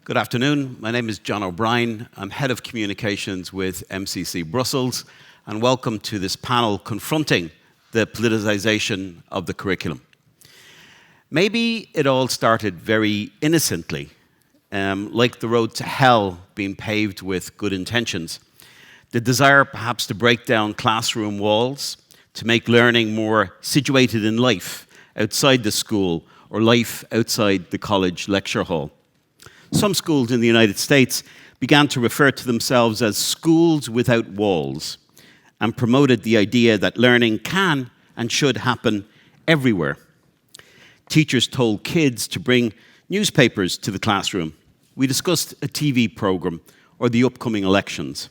Good afternoon. My name is John O'Brien. I'm Head of Communications with MCC Brussels, and welcome to this panel, Confronting the Politicisation of the Curriculum. Maybe it all started very innocently, like the road to hell being paved with good intentions. The desire perhaps to break down classroom walls, to make learning more situated in life outside the school or life outside the college lecture hall. Some schools in the United States began to refer to themselves as schools without walls and promoted the idea that learning can and should happen everywhere. Teachers told kids to bring newspapers to the classroom. We discussed a TV program or the upcoming elections.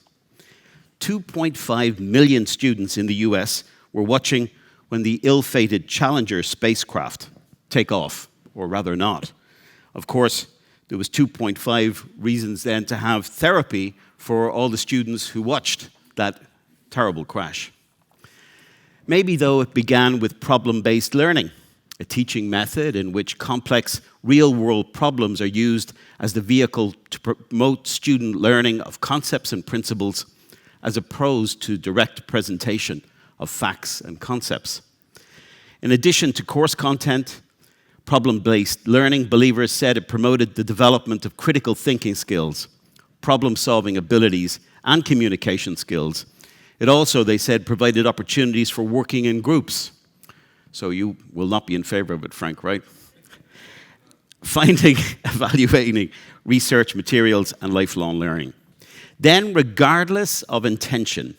2.5 million students in the US were watching when the ill-fated Challenger spacecraft take off, or rather not. Of course, there was 2.5 reasons then to have therapy for all the students who watched that terrible crash. Maybe, though, it began with problem-based learning, a teaching method in which complex real-world problems are used as the vehicle to promote student learning of concepts and principles as opposed to direct presentation of facts and concepts. In addition to course content, problem-based learning, believers said it promoted the development of critical thinking skills, problem-solving abilities, and communication skills. It also, they said, provided opportunities for working in groups. So you will not be in favor of it, Frank, right? Finding, evaluating research materials, and lifelong learning. Then, regardless of intention,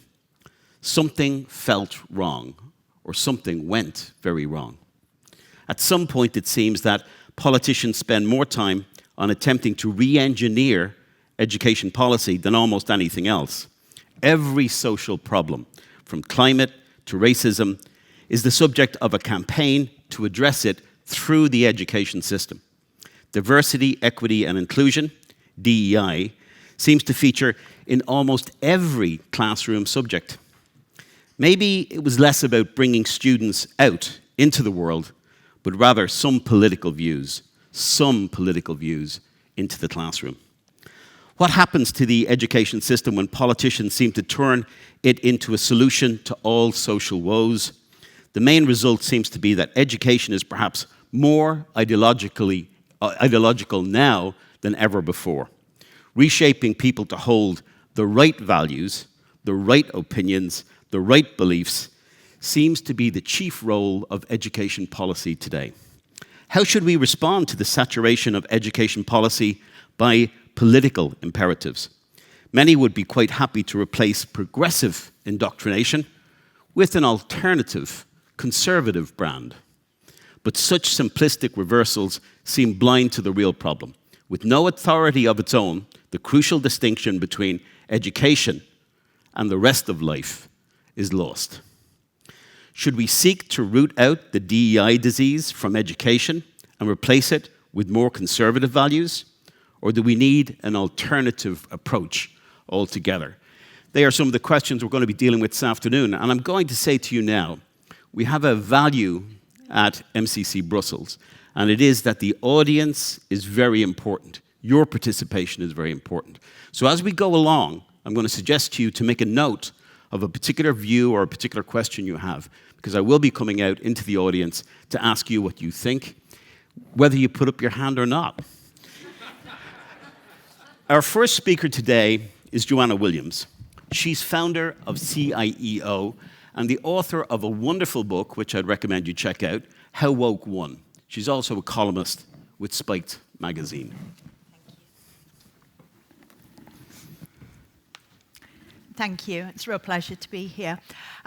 something felt wrong, or something went very wrong. At some point, it seems that politicians spend more time on attempting to re-engineer education policy than almost anything else. Every social problem, from climate to racism, is the subject of a campaign to address it through the education system. Diversity, equity, and inclusion, DEI, seems to feature in almost every classroom subject. Maybe it was less about bringing students out into the world, but rather some political views into the classroom. What happens to the education system when politicians seem to turn it into a solution to all social woes? The main result seems to be that education is perhaps more ideological now than ever before. Reshaping people to hold the right values, the right opinions, the right beliefs seems to be the chief role of education policy today. How should we respond to the saturation of education policy by political imperatives? Many would be quite happy to replace progressive indoctrination with an alternative, conservative brand. But such simplistic reversals seem blind to the real problem. With no authority of its own, the crucial distinction between education and the rest of life is lost. Should we seek to root out the DEI disease from education and replace it with more conservative values? Or do we need an alternative approach altogether? They are some of the questions we're going to be dealing with this afternoon. And I'm going to say to you now, we have a value at MCC Brussels, and it is that the audience is very important. Your participation is very important. So as we go along, I'm going to suggest to you to make a note of a particular view or a particular question you have, because I will be coming out into the audience to ask you what you think, whether you put up your hand or not. Our first speaker today is Joanna Williams. She's founder of CIEO and the author of a wonderful book, which I'd recommend you check out, How Woke Won. She's also a columnist with Spiked magazine. Thank you. It's a real pleasure to be here.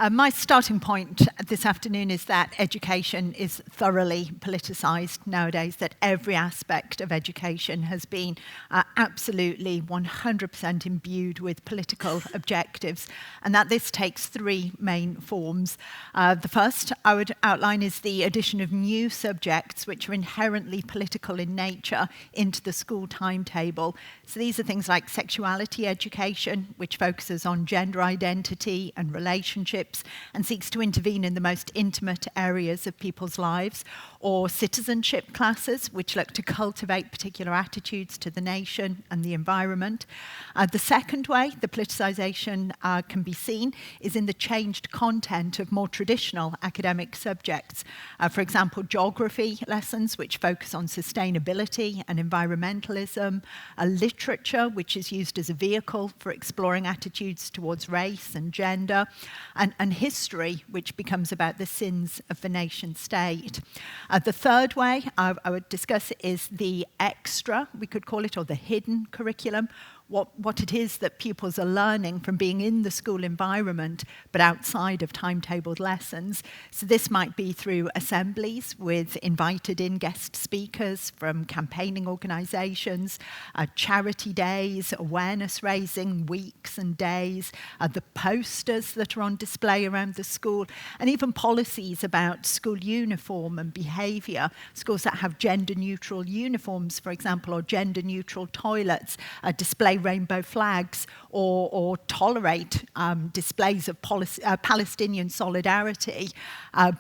My starting point this afternoon is that education is thoroughly politicised nowadays, that every aspect of education has been absolutely 100% imbued with political objectives, and that this takes three main forms. The first I would outline is the addition of new subjects which are inherently political in nature into the school timetable. So these are things like sexuality education, which focuses on on gender identity and relationships and seeks to intervene in the most intimate areas of people's lives, or citizenship classes, which look to cultivate particular attitudes to the nation and the environment. The second way the politicisation can be seen is in the changed content of more traditional academic subjects. For example, geography lessons, which focus on sustainability and environmentalism, literature, which is used as a vehicle for exploring attitudes towards race and gender, and history, which becomes about the sins of the nation state. The third way I would discuss is the extra, we could call it, or the hidden curriculum, what it is that pupils are learning from being in the school environment but outside of timetabled lessons. So this might be through assemblies with invited-in guest speakers from campaigning organisations, charity days, awareness-raising weeks and days, the posters that are on display around the school, and even policies about school uniform and behaviour. Schools that have gender-neutral uniforms, for example, or gender-neutral toilets, display rainbow flags, or tolerate displays of Palestinian solidarity,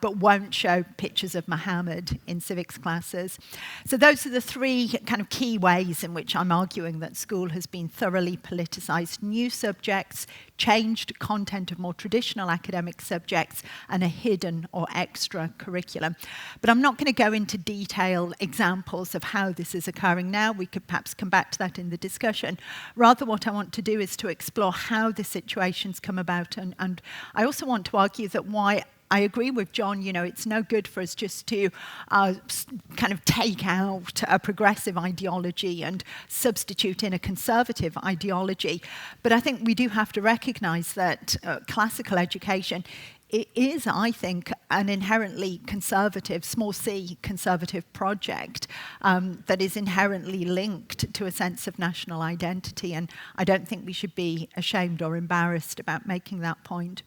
but won't show pictures of Muhammad in civics classes. So those are the three kind of key ways in which I'm arguing that school has been thoroughly politicised. New subjects, changed content of more traditional academic subjects, and a hidden or extra curriculum. But I'm not going to go into detailed examples of how this is occurring now. We could perhaps come back to that in the discussion. Rather, what I want to do is to explore how the situation's come about, and I also want to argue that why I agree with John, it's no good for us just to kind of take out a progressive ideology and substitute in a conservative ideology. But I think we do have to recognise that classical education it is, I think, an inherently conservative, small c, conservative project that is inherently linked to a sense of national identity. And I don't think we should be ashamed or embarrassed about making that point.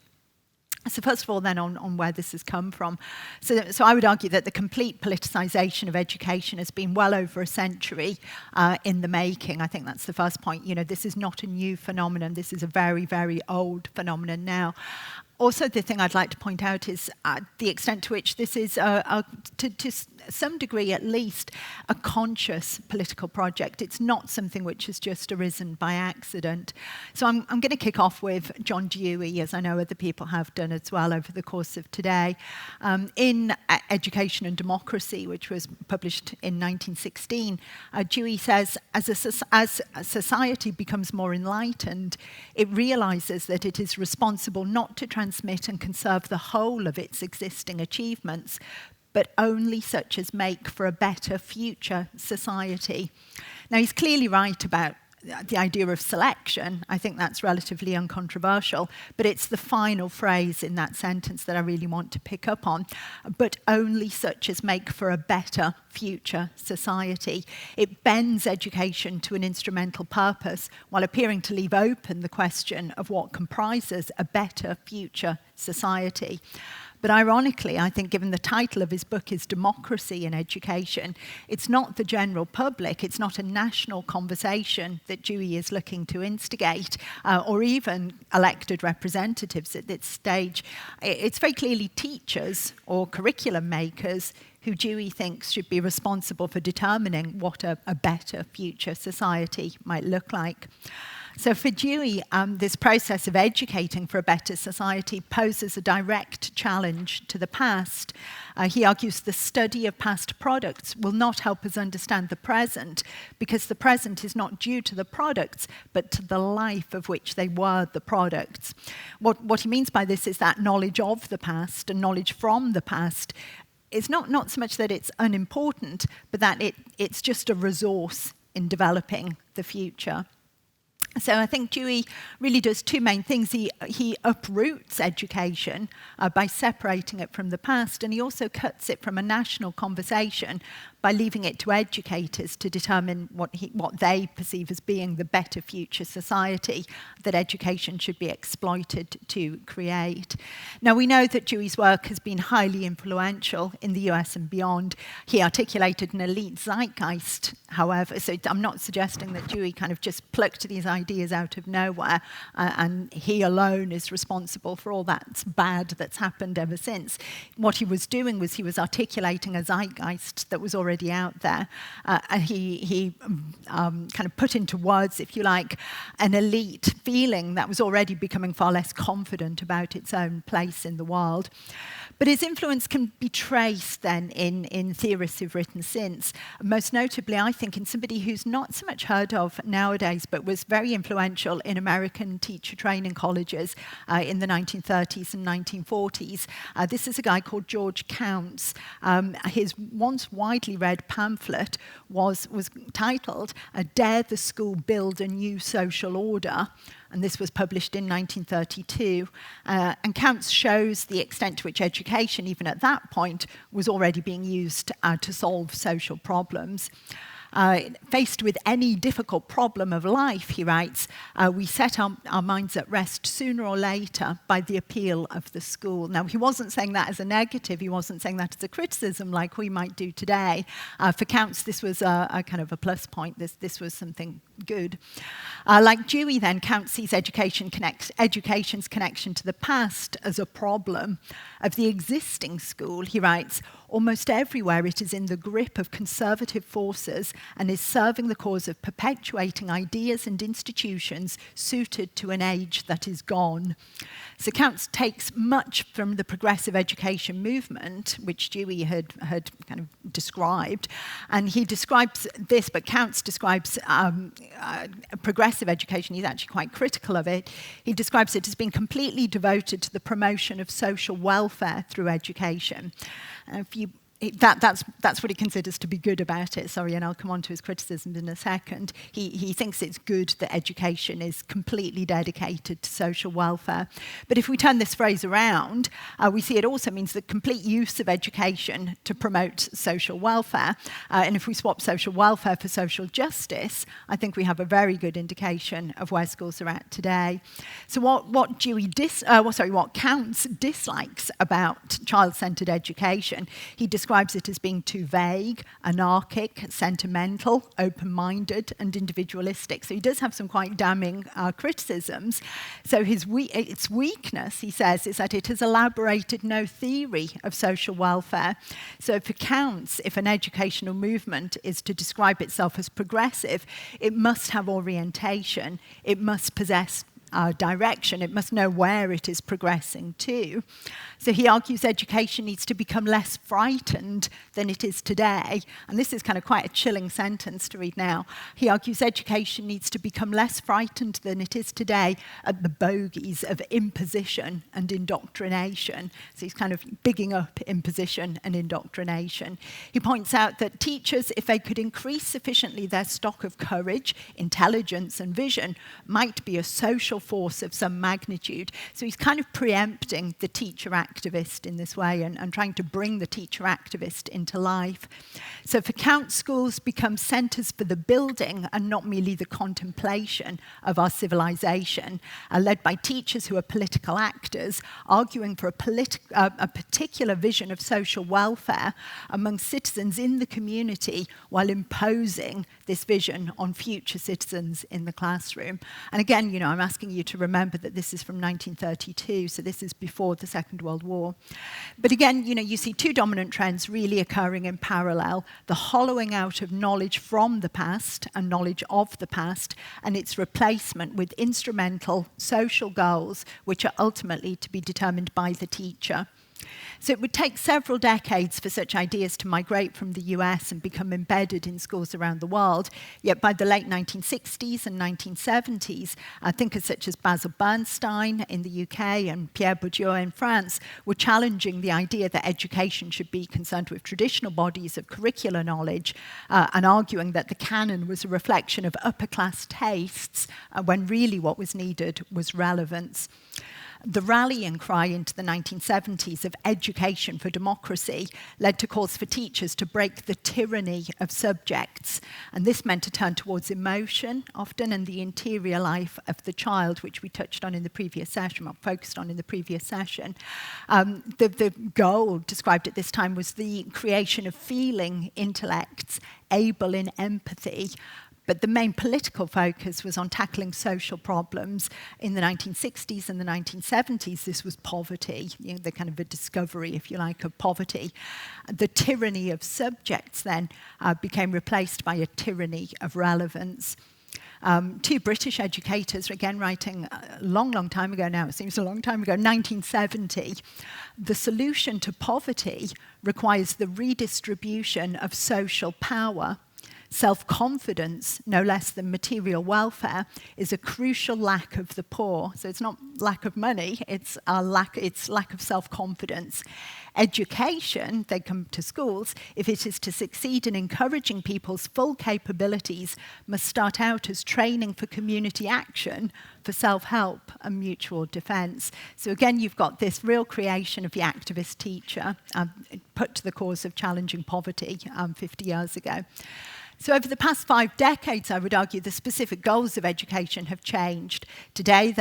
So first of all, then, on where this has come from. So I would argue that the complete politicisation of education has been well over a century in the making. I think that's the first point. This is not a new phenomenon. This is a very, very old phenomenon now. Also, the thing I'd like to point out is the extent to which this is, to some degree at least, a conscious political project. It's not something which has just arisen by accident. So I'm going to kick off with John Dewey, as I know other people have done as well over the course of today. In Education and Democracy, which was published in 1916, Dewey says, as a society becomes more enlightened, it realises that it is responsible not to transmit and conserve the whole of its existing achievements, but only such as make for a better future society. Now, he's clearly right about the idea of selection. I think that's relatively uncontroversial, but it's the final phrase in that sentence that I really want to pick up on, but only such as make for a better future society. It bends education to an instrumental purpose while appearing to leave open the question of what comprises a better future society. But ironically, I think given the title of his book is Democracy in Education, it's not the general public, it's not a national conversation that Dewey is looking to instigate, or even elected representatives at this stage. It's very clearly teachers or curriculum makers who Dewey thinks should be responsible for determining what a better future society might look like. So for Dewey, this process of educating for a better society poses a direct challenge to the past. He argues the study of past products will not help us understand the present, because the present is not due to the products, but to the life of which they were the products. What he means by this is that knowledge of the past and knowledge from the past is not so much that it's unimportant, but that it's just a resource in developing the future. So I think Dewey really does two main things. He uproots education by separating it from the past, and he also cuts it from a national conversation by leaving it to educators to determine what they perceive as being the better future society that education should be exploited to create. Now, we know that Dewey's work has been highly influential in the US and beyond. He articulated an elite zeitgeist, however, so I'm not suggesting that Dewey kind of just plucked these ideas out of nowhere, and he alone is responsible for all that bad that's happened ever since. What he was doing was he was articulating a zeitgeist that was already out there, and he kind of put into words, if you like, an elite feeling that was already becoming far less confident about its own place in the world. But his influence can be traced then in theorists who've written since. Most notably, I think, in somebody who's not so much heard of nowadays, but was very influential in American teacher training colleges in the 1930s and 1940s. This is a guy called George Counts. His once widely read pamphlet was titled, "Dare the School Build a New Social Order?" And this was published in 1932. And Counts shows the extent to which education, even at that point, was already being used to solve social problems. Faced with any difficult problem of life, he writes, we set our minds at rest sooner or later by the appeal of the school. Now, he wasn't saying that as a negative, he wasn't saying that as a criticism like we might do today. For Counts, this was a kind of a plus point. This was something good. Like Dewey, then, Counts sees education's connection to the past as a problem. Of the existing school, he writes, almost everywhere it is in the grip of conservative forces and is serving the cause of perpetuating ideas and institutions suited to an age that is gone. So Counts takes much from the progressive education movement, which Dewey had kind of described, and he describes this, but Counts describes progressive education. He's actually quite critical of it. He describes it as being completely devoted to the promotion of social welfare through education. That's what he considers to be good about it. Sorry, and I'll come on to his criticisms in a second. He thinks it's good that education is completely dedicated to social welfare. But if we turn this phrase around, we see it also means the complete use of education to promote social welfare. And if we swap social welfare for social justice, I think we have a very good indication of where schools are at today. So what Counts dislikes about child-centred education, he describes it as being too vague, anarchic, sentimental, open-minded, and individualistic. So he does have some quite damning criticisms. So its weakness, he says, is that it has elaborated no theory of social welfare. So for Counts, if an educational movement is to describe itself as progressive, it must have orientation, it must possess direction, it must know where it is progressing to. So he argues education needs to become less frightened than it is today. And this is kind of quite a chilling sentence to read now. He argues education needs to become less frightened than it is today at the bogies of imposition and indoctrination. So he's kind of bigging up imposition and indoctrination. He points out that teachers, if they could increase sufficiently their stock of courage, intelligence, and vision, might be a social force of some magnitude. So he's kind of preempting the teacher activist in this way and trying to bring the teacher activist into life. So for Counts, schools become centres for the building and not merely the contemplation of our civilization, led by teachers who are political actors, arguing for a particular vision of social welfare among citizens in the community while imposing this vision on future citizens in the classroom. And again, I'm asking you to remember that this is from 1932, so this is before the Second World War. But again, you see two dominant trends really occurring in parallel: the hollowing out of knowledge from the past and knowledge of the past, and its replacement with instrumental social goals, which are ultimately to be determined by the teacher. So it would take several decades for such ideas to migrate from the US and become embedded in schools around the world. Yet by the late 1960s and 1970s, thinkers such as Basil Bernstein in the UK and Pierre Bourdieu in France were challenging the idea that education should be concerned with traditional bodies of curricular knowledge and arguing that the canon was a reflection of upper-class tastes when really what was needed was relevance. The rallying cry into the 1970s of education for democracy led to calls for teachers to break the tyranny of subjects. And this meant a turn towards emotion, often, and the interior life of the child, which we touched on in the previous session, or focused on in the previous session. The goal described at this time was the creation of feeling intellects able in empathy, But the main political focus was on tackling social problems. In the 1960s and the 1970s, this was poverty, the kind of a discovery, if you like, of poverty. The tyranny of subjects then became replaced by a tyranny of relevance. Two British educators, again writing a long time ago now, it seems a long time ago, 1970, the solution to poverty requires the redistribution of social power. Self-confidence, no less than material welfare, is a crucial lack of the poor. So it's not lack of money, it's lack of self-confidence. Education, they come to schools, if it is to succeed in encouraging people's full capabilities, must start out as training for community action, for self-help and mutual defence. So again, you've got this real creation of the activist teacher put to the cause of challenging poverty 50 years ago. So over the past 5 decades, I would argue the specific goals of education have changed. Today,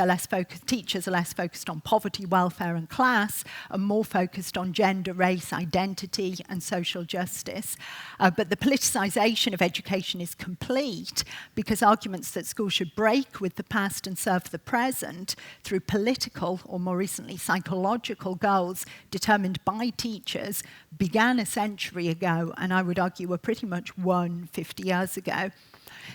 teachers are less focused on poverty, welfare and class, and more focused on gender, race, identity and social justice. But the politicisation of education is complete because arguments that schools should break with the past and serve the present through political, or more recently psychological goals determined by teachers began a century ago, and I would argue were pretty much won 50 years ago.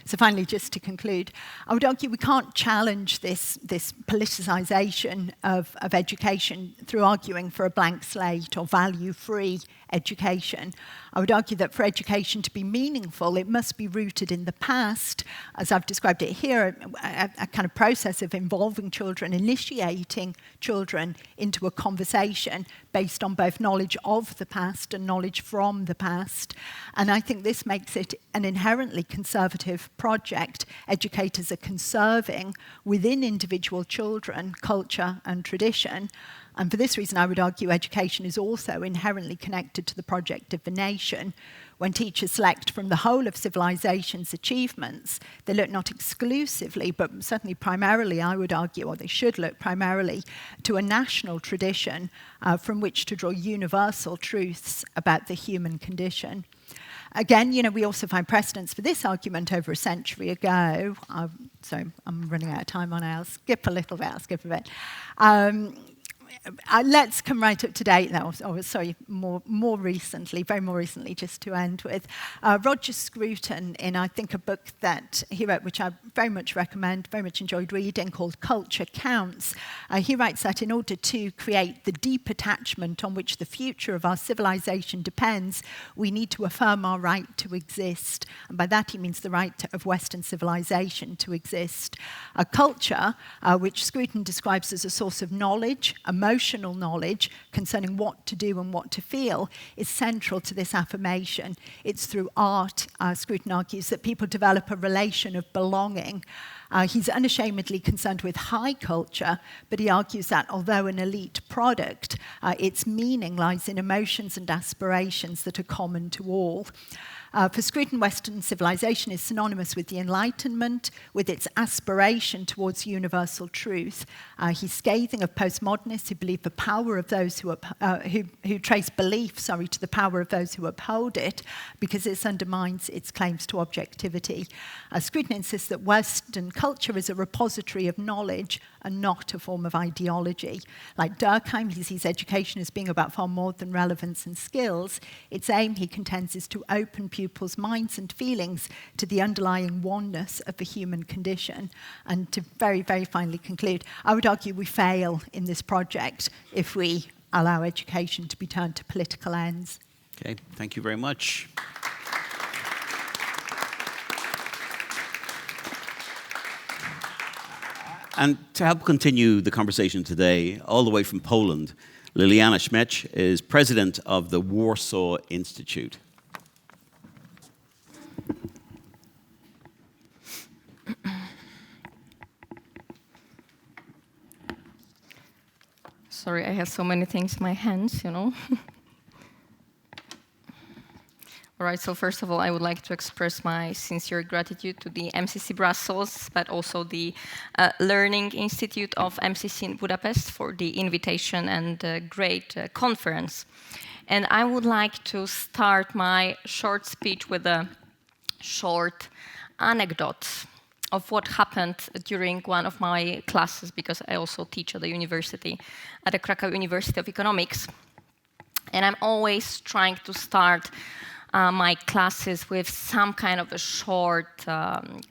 So finally, just to conclude, I would argue we can't challenge this politicisation of education through arguing for a blank slate or value-free education. I would argue that for education to be meaningful, it must be rooted in the past, as I've described it here, a kind of process of involving children, initiating children into a conversation based on both knowledge of the past and knowledge from the past. And I think this makes it an inherently conservative project. Educators are conserving within individual children culture and tradition. And for this reason, I would argue education is also inherently connected to the project of the nation. When teachers select from the whole of civilization's achievements, they look not exclusively, but certainly primarily, I would argue, or they should look primarily, to a national tradition from which to draw universal truths about the human condition. Again, we also find precedents for this argument over a century ago. So I'm running out of time on it. I'll skip a bit. Let's come right up to date now. More recently, just to end with. Roger Scruton, in I think a book that he wrote, which I very much recommend, very much enjoyed reading, called Culture Counts. He writes that in order to create the deep attachment on which the future of our civilization depends, we need to affirm our right to exist. And by that he means the right of Western civilization to exist. A culture, which Scruton describes as a source of knowledge, emotional knowledge concerning what to do and what to feel, is central to this affirmation. It's through art, Scruton argues, that people develop a relation of belonging. He's unashamedly concerned with high culture, but he argues that although an elite product, its meaning lies in emotions and aspirations that are common to all. For Scruton, Western civilization is synonymous with the Enlightenment, with its aspiration towards universal truth. He's scathing of postmodernists who believe the power of those who trace belief, to the power of those who uphold it, because this undermines its claims to objectivity. Scruton insists that Western culture is a repository of knowledge and not a form of ideology. Like Durkheim, he sees education as being about far more than relevance and skills. Its aim, he contends, is to open pupils' minds and feelings to the underlying oneness of the human condition. And to very, very finally conclude, I would argue we fail in this project if we allow education to be turned to political ends. Okay, thank you very much. And to help continue the conversation today, all the way from Poland, Liliana Śmiech is president of the Warsaw Institute. Sorry, I have so many things in my hands, All right, so first of all, I would like to express my sincere gratitude to the MCC Brussels, but also the Learning Institute of MCC in Budapest for the invitation and great conference. And I would like to start my short speech with a short anecdote of what happened during one of my classes, because I also teach at the university, at the Krakow University of Economics. And I'm always trying to start my classes with some kind of a short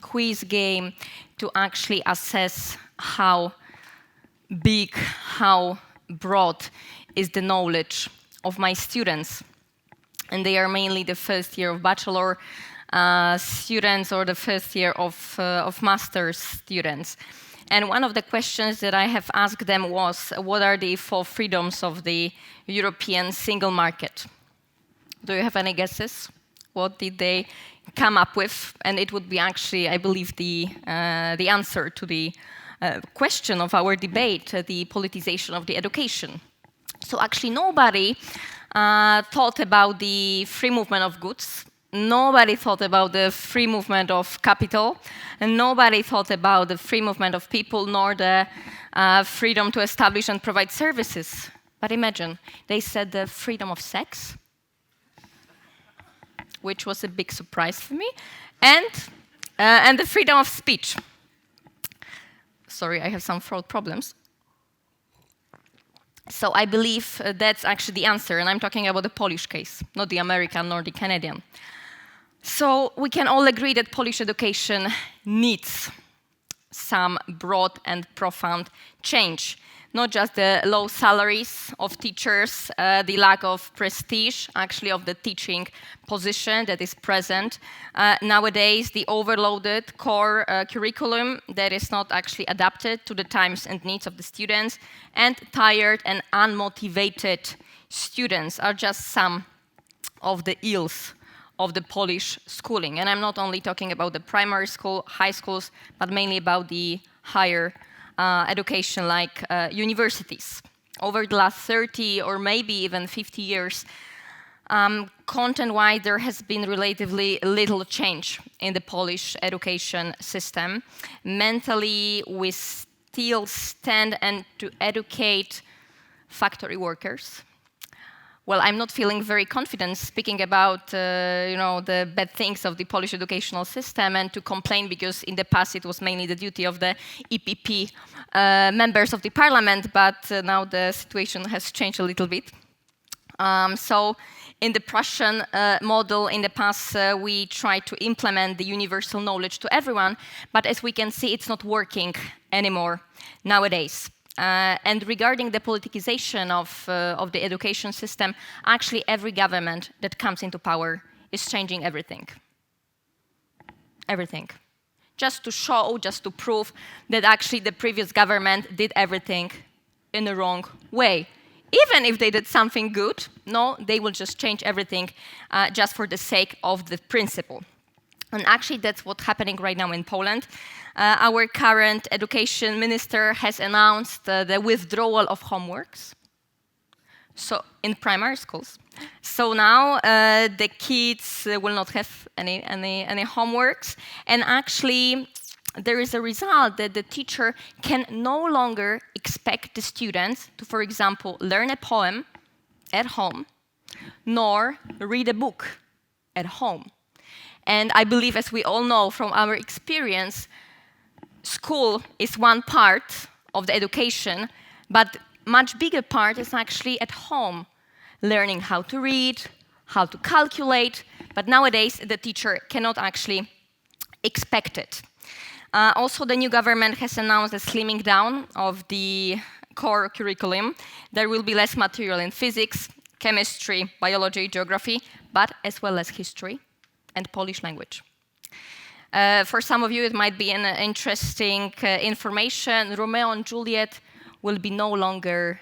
quiz game to actually assess how big, how broad is the knowledge of my students. And they are mainly the first year of bachelor students or the first year of master's students. And one of the questions that I have asked them was, what are the 4 freedoms of the European single market? Do you have any guesses? What did they come up with? And it would be actually, I believe, the answer to the question of our debate, the politicization of the education. So actually nobody thought about the free movement of goods. Nobody thought about the free movement of capital, and nobody thought about the free movement of people, nor the freedom to establish and provide services. But imagine, they said the freedom of sex, which was a big surprise for me, and the freedom of speech. Sorry, I have some throat problems. So I believe that's actually the answer, and I'm talking about the Polish case, not the American nor the Canadian. So we can all agree that Polish education needs some broad and profound change. Not just the low salaries of teachers, the lack of prestige, actually, of the teaching position that is present. Nowadays, the overloaded core curriculum that is not actually adapted to the times and needs of the students, and tired and unmotivated students are just some of the ills of the Polish schooling. And I'm not only talking about the primary school, high schools, but mainly about the higher education, like universities. Over the last 30 or maybe even 50 years, content-wise, there has been relatively little change in the Polish education system. Mentally, we still stand and to educate factory workers. Well, I'm not feeling very confident speaking about the bad things of the Polish educational system and to complain, because in the past it was mainly the duty of the EPP members of the parliament, but now the situation has changed a little bit. So in the Prussian model, in the past, we tried to implement the universal knowledge to everyone, but as we can see, it's not working anymore nowadays. And regarding the politicization of the education system, actually every government that comes into power is changing everything. Everything. Just to show, just to prove that actually the previous government did everything in the wrong way. Even if they did something good, no, they will just change everything just for the sake of the principle. And actually, that's what's happening right now in Poland. Our current education minister has announced the withdrawal of homeworks, so in primary schools. So now the kids will not have any homeworks, and actually there is a result that the teacher can no longer expect the students to, for example, learn a poem at home, nor read a book at home. And I believe, as we all know from our experience, school is one part of the education, but much bigger part is actually at home, learning how to read, how to calculate, but nowadays the teacher cannot actually expect it. Also, the new government has announced a slimming down of the core curriculum. There will be less material in physics, chemistry, biology, geography, but as well as history and Polish language. For some of you, it might be an interesting information. Romeo and Juliet will be no longer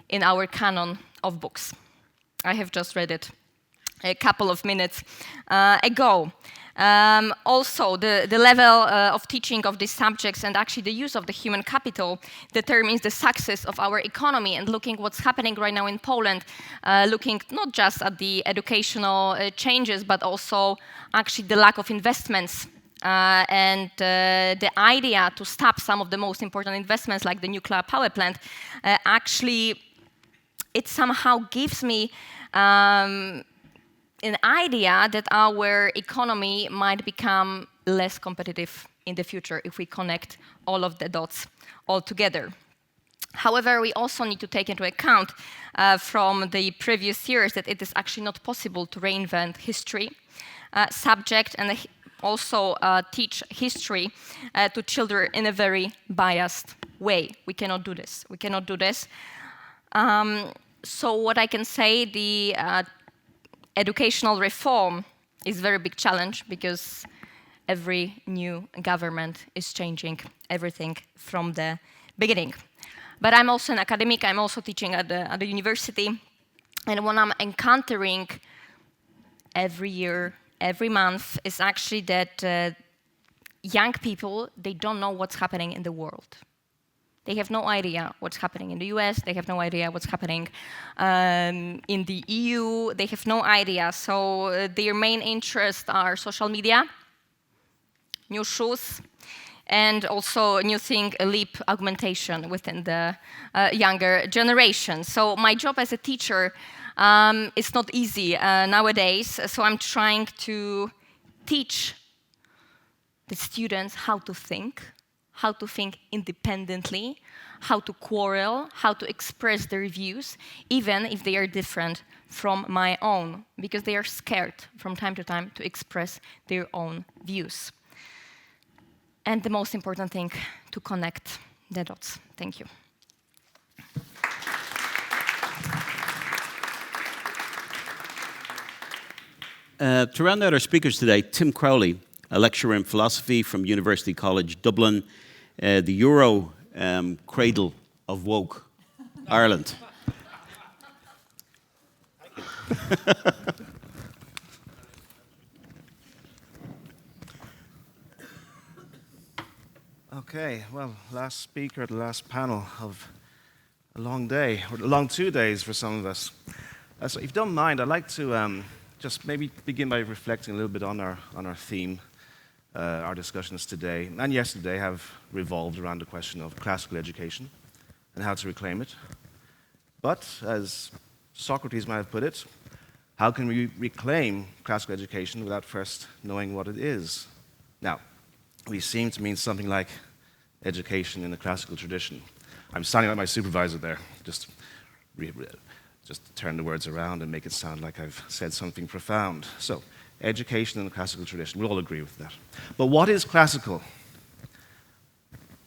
in our canon of books. I have just read it a couple of minutes ago. Also, the level of teaching of these subjects and actually the use of the human capital determines the success of our economy. And looking what's happening right now in Poland, looking not just at the educational changes, but also actually the lack of investments and the idea to stop some of the most important investments like the nuclear power plant, actually it somehow gives me an idea that our economy might become less competitive in the future if we connect all of the dots all together. However, we also need to take into account from the previous years that it is actually not possible to reinvent history, subject, and also teach history to children in a very biased way. We cannot do this. We cannot do this. So what I can say, the educational reform is a very big challenge because every new government is changing everything from the beginning. But I'm also an academic, I'm also teaching at the university, and what I'm encountering every year, every month, is actually that young people, they don't know what's happening in the world. They have no idea what's happening in the US, they have no idea what's happening in the EU, they have no idea. So their main interests are social media, new shoes, and also a new thing, a leap augmentation within the younger generation. So my job as a teacher is not easy nowadays, so I'm trying to teach the students how to think independently, how to quarrel, how to express their views, even if they are different from my own, because they are scared from time to time to express their own views. And the most important thing, to connect the dots. Thank you. To round out our speakers today, Tim Crowley, a lecturer in philosophy from University College Dublin, the Euro cradle of woke Ireland. Okay, well, last speaker at the last panel of a long day, or a long 2 days for some of us. So if you don't mind, I'd like to just maybe begin by reflecting a little bit on our theme. Our discussions today and yesterday have revolved around the question of classical education and how to reclaim it. But, as Socrates might have put it, how can we reclaim classical education without first knowing what it is? Now, we seem to mean something like education in the classical tradition. I'm sounding like my supervisor there. Just turn the words around and make it sound like I've said something profound. So, education in the classical tradition, we all agree with that. But what is classical?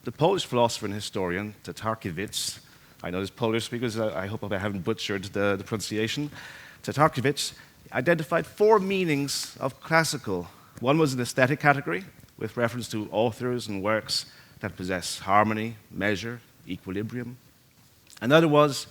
The Polish philosopher and historian Tatarkiewicz, I know there's Polish speakers, I hope I haven't butchered the pronunciation. Tatarkiewicz identified 4 meanings of classical. One was an aesthetic category, with reference to authors and works that possess harmony, measure, equilibrium. Another was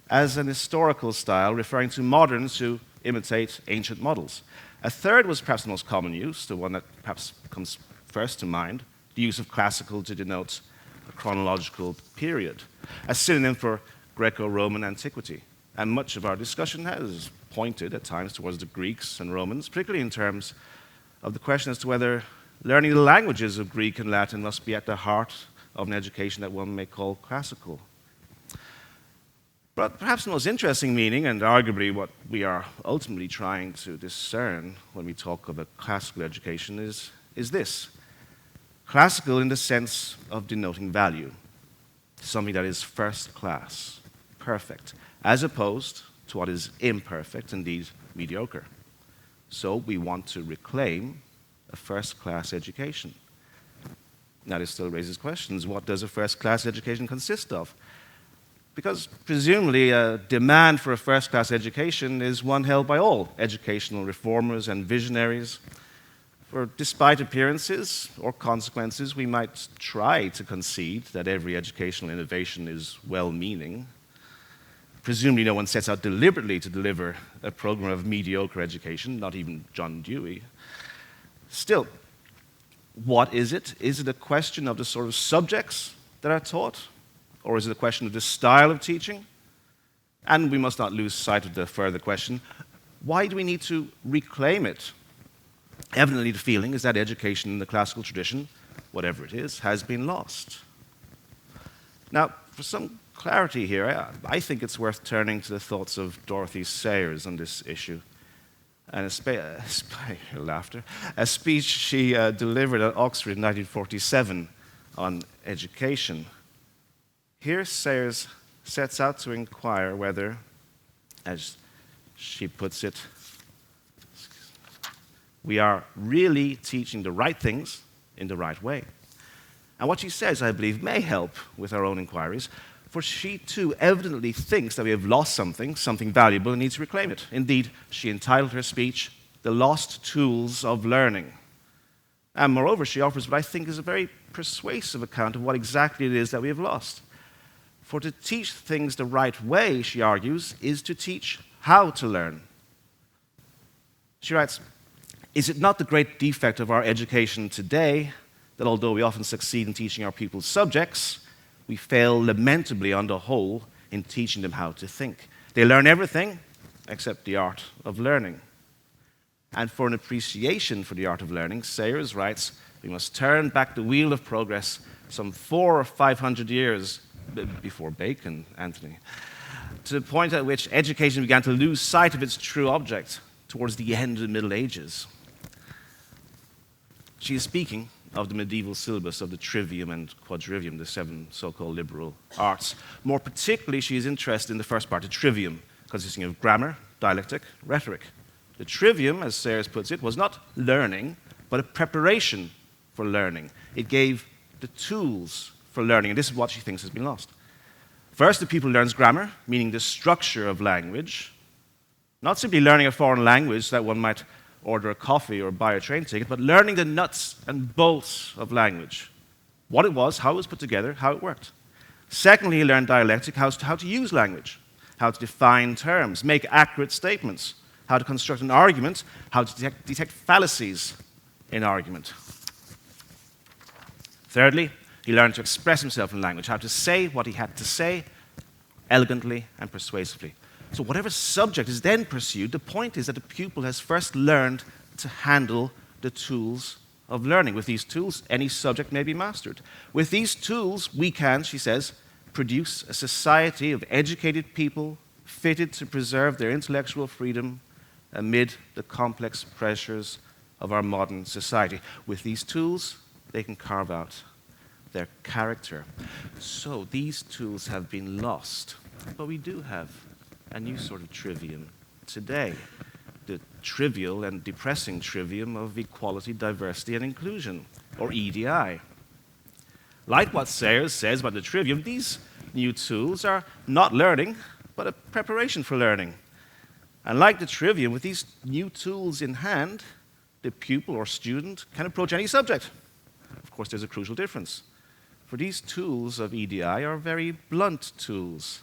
as an historical style, referring to moderns who imitate ancient models. A third was perhaps the most common use, the one that perhaps comes first to mind, the use of classical to denote a chronological period, a synonym for Greco-Roman antiquity. And much of our discussion has pointed at times towards the Greeks and Romans, particularly in terms of the question as to whether learning the languages of Greek and Latin must be at the heart of an education that one may call classical. But perhaps the most interesting meaning, and arguably what we are ultimately trying to discern when we talk of a classical education, is this. Classical in the sense of denoting value, something that is first class, perfect, as opposed to what is imperfect, indeed mediocre. So we want to reclaim a first-class education. Now this still raises questions. What does a first-class education consist of? Because presumably a demand for a first-class education is one held by all educational reformers and visionaries. For despite appearances or consequences, we might try to concede that every educational innovation is well-meaning. Presumably no one sets out deliberately to deliver a program of mediocre education, not even John Dewey. Still, what is it? Is it a question of the sort of subjects that are taught? Or is it a question of the style of teaching? And we must not lose sight of the further question, why do we need to reclaim it? Evidently the feeling is that education in the classical tradition, whatever it is, has been lost. Now, for some clarity here, I think it's worth turning to the thoughts of Dorothy Sayers on this issue. and a speech she delivered at Oxford in 1947 on education. Here Sayers sets out to inquire whether, as she puts it, we are really teaching the right things in the right way. And what she says, I believe, may help with our own inquiries, for she too evidently thinks that we have lost something valuable, and needs to reclaim it. Indeed, she entitled her speech, "The Lost Tools of Learning." And moreover, she offers what I think is a very persuasive account of what exactly it is that we have lost. For to teach things the right way, she argues, is to teach how to learn. She writes, "Is it not the great defect of our education today that although we often succeed in teaching our pupils subjects, we fail lamentably on the whole in teaching them how to think? They learn everything except the art of learning." And for an appreciation for the art of learning, Sayers writes, we must turn back the wheel of progress some 400 or 500 years before Bacon, Anthony, to the point at which education began to lose sight of its true object towards the end of the Middle Ages. She is speaking of the medieval syllabus of the trivium and quadrivium, the 7 so-called liberal arts. More particularly, she is interested in the first part, the trivium, consisting of grammar, dialectic, rhetoric. The trivium, as Sayers puts it, was not learning, but a preparation for learning. It gave the tools for learning, and this is what she thinks has been lost. First, the pupil learns grammar, meaning the structure of language, not simply learning a foreign language so that one might order a coffee or buy a train ticket, but learning the nuts and bolts of language, what it was, how it was put together, how it worked. Secondly, he learned dialectic, how to use language, how to define terms, make accurate statements, how to construct an argument, how to detect fallacies in argument. Thirdly, he learned to express himself in language, how to say what he had to say elegantly and persuasively. So whatever subject is then pursued, the point is that the pupil has first learned to handle the tools of learning. With these tools, any subject may be mastered. With these tools, we can, she says, produce a society of educated people fitted to preserve their intellectual freedom amid the complex pressures of our modern society. With these tools, they can carve out their character. So these tools have been lost, but we do have a new sort of trivium today, the trivial and depressing trivium of equality, diversity, and inclusion, or EDI. Like what Sayers says about the trivium, these new tools are not learning, but a preparation for learning. And like the trivium, with these new tools in hand, the pupil or student can approach any subject. Of course, there's a crucial difference. For these tools of EDI are very blunt tools.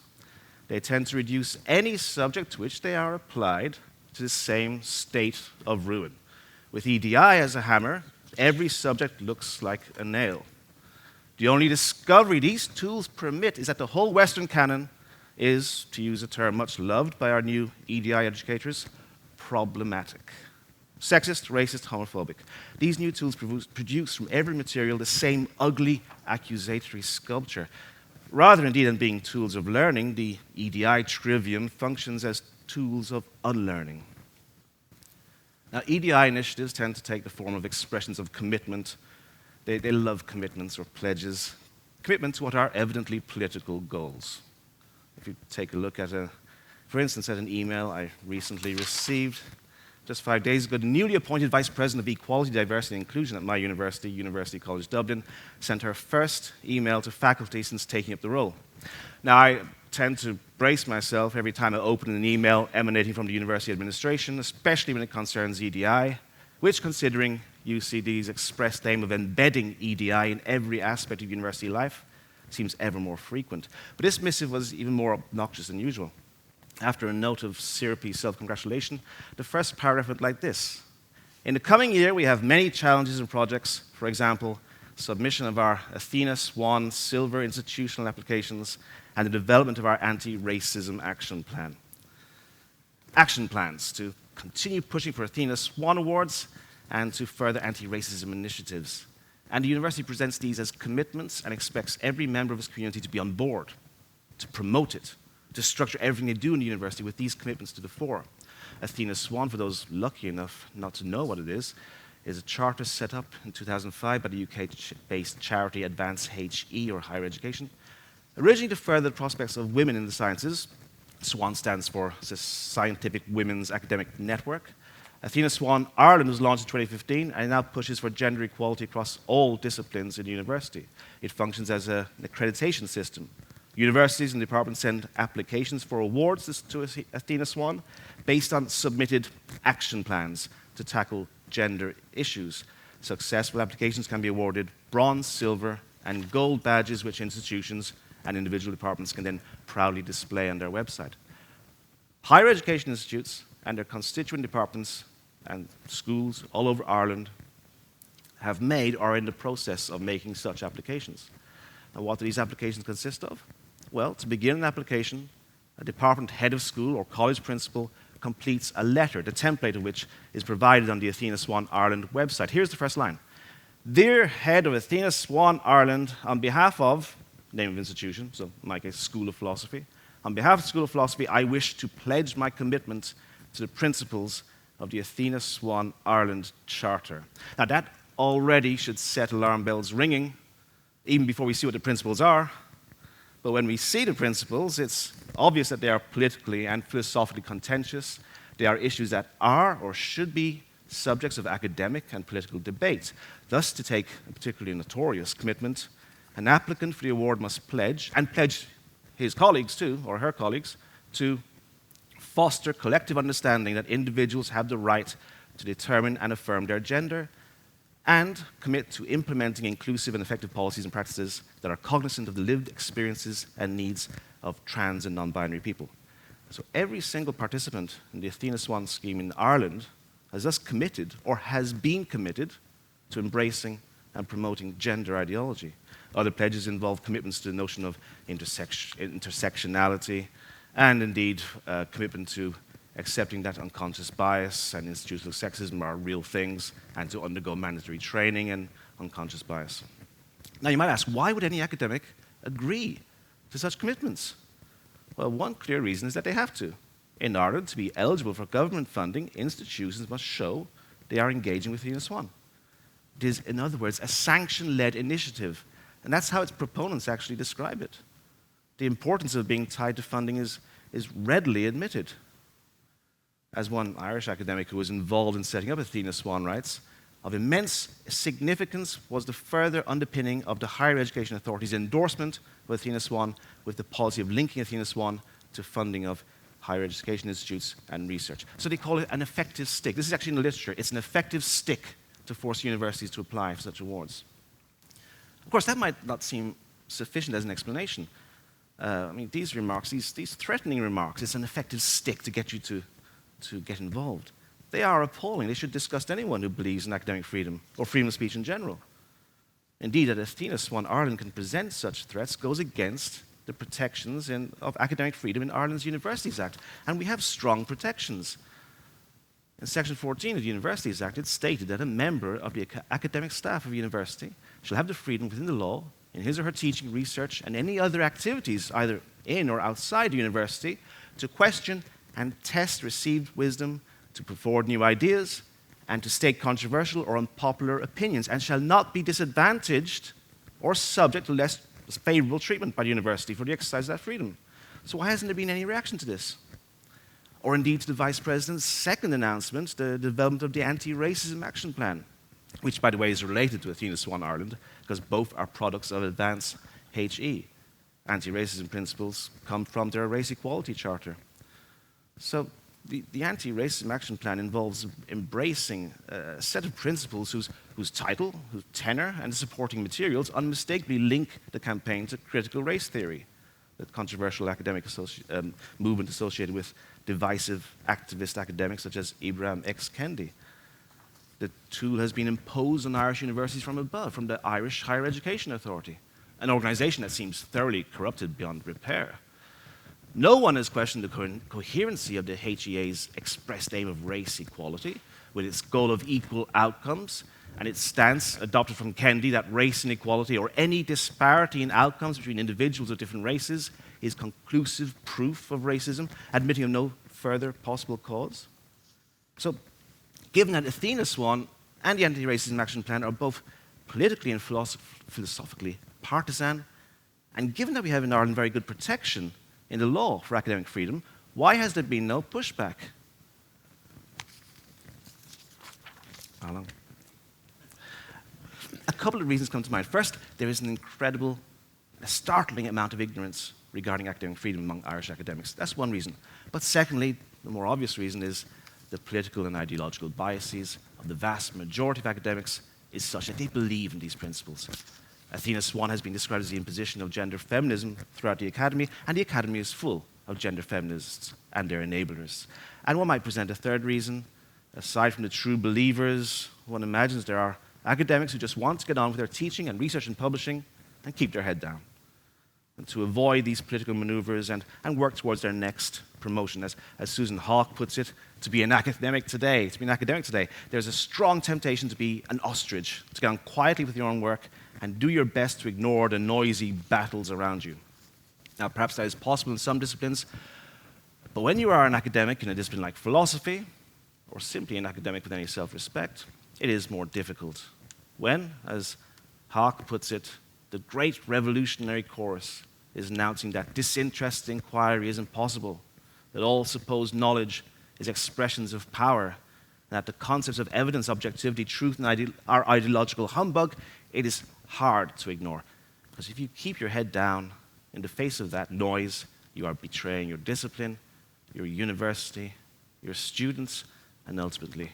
They tend to reduce any subject to which they are applied to the same state of ruin. With EDI as a hammer, every subject looks like a nail. The only discovery these tools permit is that the whole Western canon is, to use a term much loved by our new EDI educators, problematic. Sexist, racist, homophobic. These new tools produce from every material the same ugly accusatory sculpture. Rather, indeed, than being tools of learning, the EDI trivium functions as tools of unlearning. Now, EDI initiatives tend to take the form of expressions of commitment. They love commitments or pledges. Commitment to what are evidently political goals. If you take a look at for instance, at an email I recently received just 5 days ago, the newly appointed Vice President of Equality, Diversity and Inclusion at my university, University College Dublin, sent her first email to faculty since taking up the role. Now, I tend to brace myself every time I open an email emanating from the university administration, especially when it concerns EDI, which, considering UCD's expressed aim of embedding EDI in every aspect of university life, seems ever more frequent. But this missive was even more obnoxious than usual. After a note of syrupy self-congratulation, the first paragraph went like this. In the coming year, we have many challenges and projects. For example, submission of our Athena Swan Silver institutional applications and the development of our anti-racism action plan. Action plans to continue pushing for Athena Swan Awards and to further anti-racism initiatives. And the university presents these as commitments and expects every member of its community to be on board, to promote it, to structure everything they do in the university with these commitments to the fore. Athena Swan, for those lucky enough not to know what it is a charter set up in 2005 by the UK-based charity Advance HE, or Higher Education, originally to further the prospects of women in the sciences. SWAN stands for the Scientific Women's Academic Network. Athena Swan Ireland was launched in 2015 and now pushes for gender equality across all disciplines in university. It functions as an accreditation system. Universities and departments send applications for awards to Athena Swan based on submitted action plans to tackle gender issues. Successful applications can be awarded bronze, silver, and gold badges, which institutions and individual departments can then proudly display on their website. Higher education institutes and their constituent departments and schools all over Ireland have made or are in the process of making such applications. And what do these applications consist of? Well, to begin an application, a department head of school or college principal completes a letter, the template of which is provided on the Athena Swan Ireland website. Here's the first line. Dear head of Athena Swan Ireland, on behalf of, name of institution, so in my case, School of Philosophy, on behalf of the School of Philosophy, I wish to pledge my commitment to the principles of the Athena Swan Ireland Charter. Now that already should set alarm bells ringing, even before we see what the principles are. But when we see the principles, it's obvious that they are politically and philosophically contentious. They are issues that are or should be subjects of academic and political debate. Thus, to take a particularly notorious commitment, an applicant for the award must pledge, and pledge his colleagues too, or her colleagues, to foster collective understanding that individuals have the right to determine and affirm their gender, and commit to implementing inclusive and effective policies and practices that are cognizant of the lived experiences and needs of trans and non-binary people. So every single participant in the Athena Swan scheme in Ireland has thus committed, or has been committed, to embracing and promoting gender ideology. Other pledges involve commitments to the notion of intersectionality, and indeed commitment to accepting that unconscious bias and institutional sexism are real things, and to undergo mandatory training in unconscious bias. Now you might ask, why would any academic agree to such commitments? Well, one clear reason is that they have to. In order to be eligible for government funding, institutions must show they are engaging with Athena Swan. It is, in other words, a sanction-led initiative, and that's how its proponents actually describe it. The importance of being tied to funding is readily admitted. As one Irish academic who was involved in setting up Athena Swan writes, of immense significance was the further underpinning of the Higher Education Authority's endorsement of Athena Swan with the policy of linking Athena Swan to funding of higher education institutes and research. So they call it an effective stick. This is actually in the literature. It's an effective stick to force universities to apply for such awards. Of course, that might not seem sufficient as an explanation. These remarks, these threatening remarks, it's an effective stick to get you to get involved. They are appalling. They should disgust anyone who believes in academic freedom or freedom of speech in general. Indeed, that Athena Swan Ireland can present such threats goes against the protections of academic freedom in Ireland's Universities Act. And we have strong protections. In Section 14 of the Universities Act, it's stated that a member of the academic staff of a university shall have the freedom within the law, in his or her teaching, research, and any other activities, either in or outside the university, to question and test received wisdom, to put forward new ideas, and to state controversial or unpopular opinions, and shall not be disadvantaged or subject to less favorable treatment by the university for the exercise of that freedom. So why hasn't there been any reaction to this? Or indeed to the Vice President's second announcement, the development of the Anti-Racism Action Plan, which, by the way, is related to Athena Swan Ireland, because both are products of Advance HE. Anti-racism principles come from their Race Equality Charter. So the Anti-Racism Action Plan involves embracing a set of principles whose title, whose tenor, and supporting materials unmistakably link the campaign to critical race theory, the controversial academic movement associated with divisive activist academics such as Ibram X. Kendi. The tool has been imposed on Irish universities from above, from the Irish Higher Education Authority, an organization that seems thoroughly corrupted beyond repair. No one has questioned the coherency of the HEA's expressed aim of race equality, with its goal of equal outcomes, and its stance, adopted from Kendi, that race inequality or any disparity in outcomes between individuals of different races is conclusive proof of racism, admitting of no further possible cause. So, given that Athena Swan and the Anti-Racism Action Plan are both politically and philosophically partisan, and given that we have in Ireland very good protection in the law for academic freedom, why has there been no pushback? Alan? A couple of reasons come to mind. First, there is a startling amount of ignorance regarding academic freedom among Irish academics. That's one reason. But secondly, the more obvious reason is the political and ideological biases of the vast majority of academics is such that they believe in these principles. Athena Swan has been described as the imposition of gender feminism throughout the academy, and the academy is full of gender feminists and their enablers. And one might present a third reason. Aside from the true believers, one imagines there are academics who just want to get on with their teaching and research and publishing and keep their head down, and to avoid these political maneuvers and work towards their next promotion. As Susan Hawke puts it, to be an academic today, there's a strong temptation to be an ostrich, to get on quietly with your own work and do your best to ignore the noisy battles around you. Now, perhaps that is possible in some disciplines, but when you are an academic in a discipline like philosophy, or simply an academic with any self-respect, it is more difficult. When, as Hawke puts it, the great revolutionary chorus is announcing that disinterested inquiry is impossible, that all supposed knowledge is expressions of power, and that the concepts of evidence, objectivity, truth, and are ideological humbug, it is hard to ignore. Because if you keep your head down in the face of that noise, you are betraying your discipline, your university, your students, and ultimately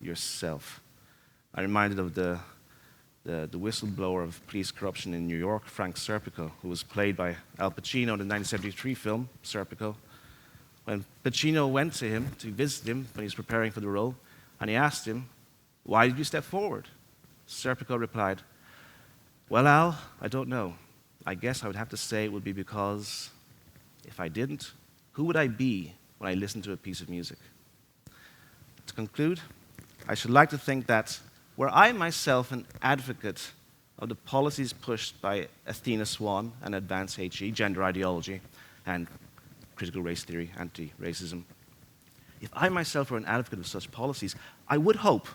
yourself. I'm reminded of the whistleblower of police corruption in New York, Frank Serpico, who was played by Al Pacino in the 1973 film, Serpico. When Pacino went to him to visit him when he was preparing for the role, and he asked him, "Why did you step forward?" Serpico replied, "Well, Al, I don't know. I guess I would have to say it would be because if I didn't, who would I be when I listened to a piece of music?" To conclude, I should like to think that were I myself an advocate of the policies pushed by Athena Swan and Advanced HE, gender ideology, and critical race theory, anti-racism, if I myself were an advocate of such policies, I would hope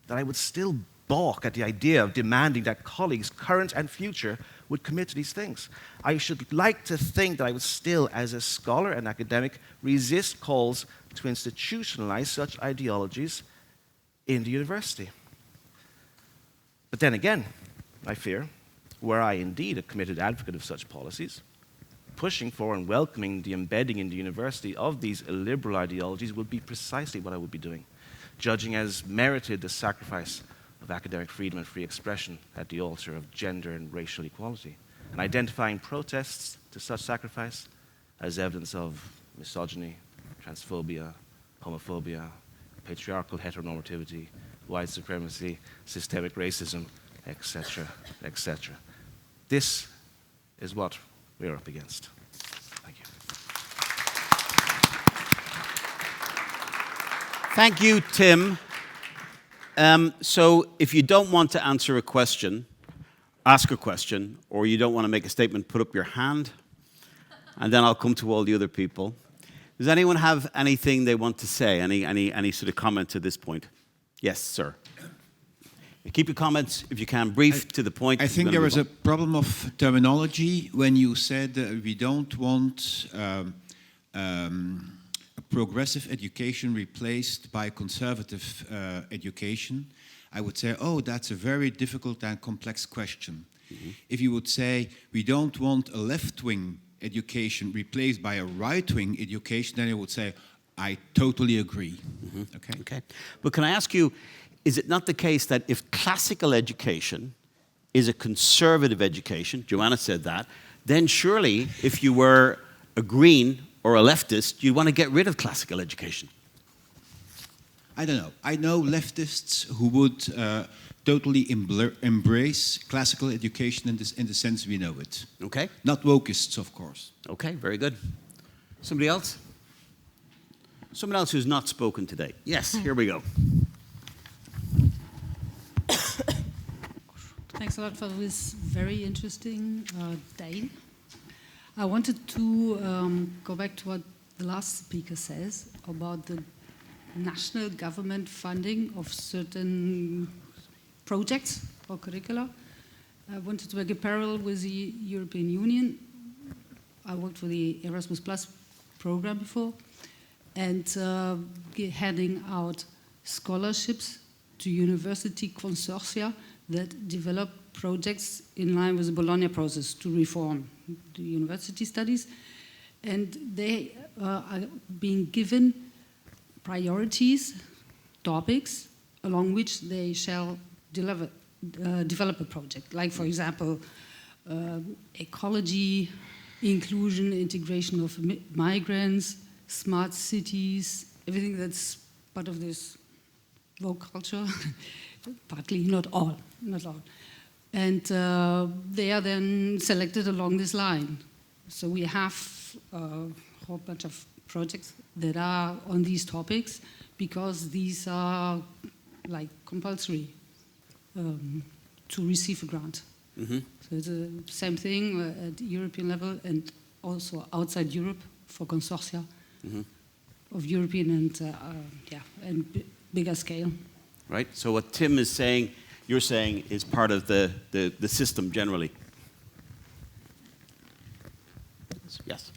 that I would still balk at the idea of demanding that colleagues, current and future, would commit to these things. I should like to think that I would still, as a scholar and academic, resist calls to institutionalize such ideologies in the university. But then again, I fear, were I indeed a committed advocate of such policies, pushing for and welcoming the embedding in the university of these illiberal ideologies would be precisely what I would be doing, judging as merited the sacrifice of academic freedom and free expression at the altar of gender and racial equality, and identifying protests to such sacrifice as evidence of misogyny, transphobia, homophobia, patriarchal heteronormativity, white supremacy, systemic racism, etc., etc. This is what we're up against. Thank you. Thank you, Tim. So if you don't want to answer a question, ask a question, or you don't want to make a statement, put up your hand, and then I'll come to all the other people. Does anyone have anything they want to say? Any sort of comment to this point? Yes, sir. Keep your comments, if you can, brief, to the point. I think there was a problem of terminology when you said we don't want a progressive education replaced by conservative education. I would say, oh, that's a very difficult and complex question. Mm-hmm. If you would say we don't want a left-wing education replaced by a right-wing education, then I would say, I totally agree. Mm-hmm. Okay. But can I ask you, is it not the case that if classical education is a conservative education, Joanna said that, then surely if you were a green or a leftist, you'd want to get rid of classical education? I don't know. I know leftists who would totally embrace classical education in the sense we know it. Okay. Not wokeists, of course. Okay, very good. Somebody else? Someone else who's not spoken today. Yes, here we go. Thanks a lot for this very interesting day. I wanted to go back to what the last speaker says about the national government funding of certain projects or curricula. I wanted to make a parallel with the European Union. I worked for the Erasmus Plus program before, and handing out scholarships to university consortia that develop projects in line with the Bologna process to reform the university studies. And they are being given priorities, topics, along which they shall develop a project. Like, for example, ecology, inclusion, integration of migrants, smart cities, everything that's part of this woke culture. Partly, not all. And they are then selected along this line. So we have a whole bunch of projects that are on these topics because these are like compulsory to receive a grant. Mm-hmm. So it's the same thing at the European level and also outside Europe for consortia of European and bigger scale. Right. So what Tim is saying, you're saying, is part of the system generally. Yes.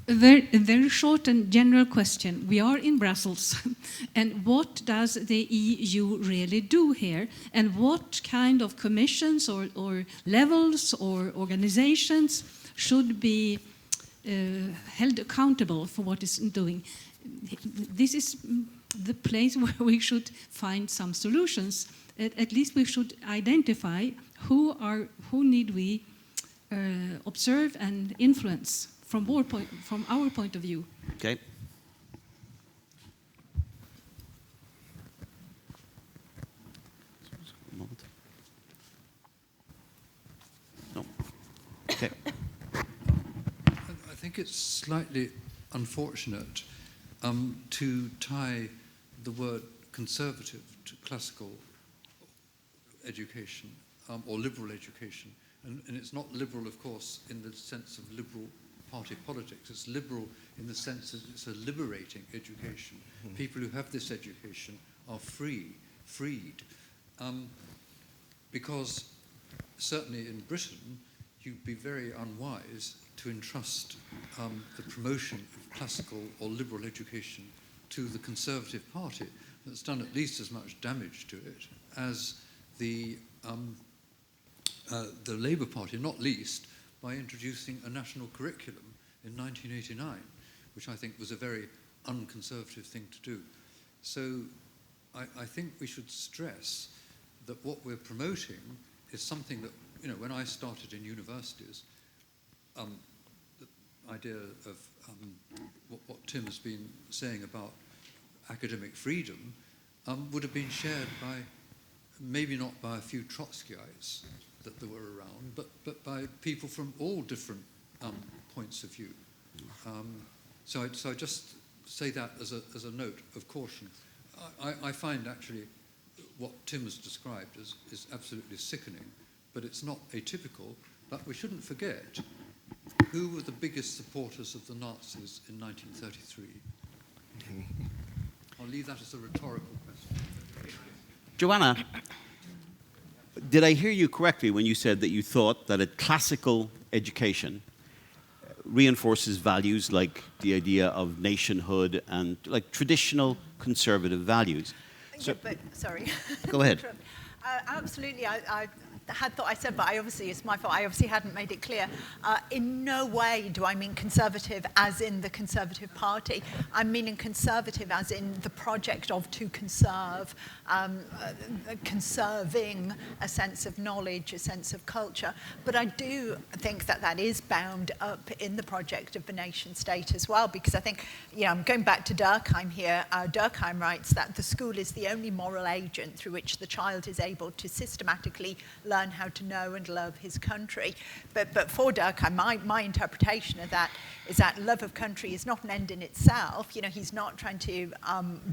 A very short and general question. We are in Brussels, and what does the EU really do here? And what kind of commissions or levels or organizations should be held accountable for what it's doing? This is the place where we should find some solutions. At least we should identify who need we observe and influence from our point of view. Okay. No. Okay. I think it's slightly unfortunate to tie the word conservative to classical education or liberal education. And it's not liberal, of course, in the sense of liberal party politics. It's liberal in the sense that it's a liberating education. Mm-hmm. People who have this education are freed. Because certainly in Britain, you'd be very unwise to entrust the promotion of classical or liberal education to the Conservative Party. That's done at least as much damage to it as the Labour Party, not least by introducing a national curriculum in 1989, which I think was a very unconservative thing to do. So I think we should stress that what we're promoting is something that, when I started in universities, the idea of what Tim has been saying about academic freedom would have been shared by, maybe not by a few Trotskyites that there were around, but by people from all different points of view. So I just say that as a note of caution. I find actually what Tim has described is absolutely sickening, but it's not atypical. But we shouldn't forget who were the biggest supporters of the Nazis in 1933. I'll leave that as a rhetorical question. Joanna, did I hear you correctly when you said that you thought that a classical education reinforces values like the idea of nationhood and like traditional conservative values? So, but sorry. Go ahead. Absolutely. I had thought I said, but it's my fault. I obviously hadn't made it clear. In no way do I mean conservative as in the Conservative Party. I'm meaning conservative as in the project of to conserve, conserving a sense of knowledge, a sense of culture. But I do think that is bound up in the project of the nation state as well, because I think, I'm going back to Durkheim here. Durkheim writes that the school is the only moral agent through which the child is able to systematically learn how to know and love his country. But for Durkheim, my interpretation of that is that love of country is not an end in itself. He's not trying to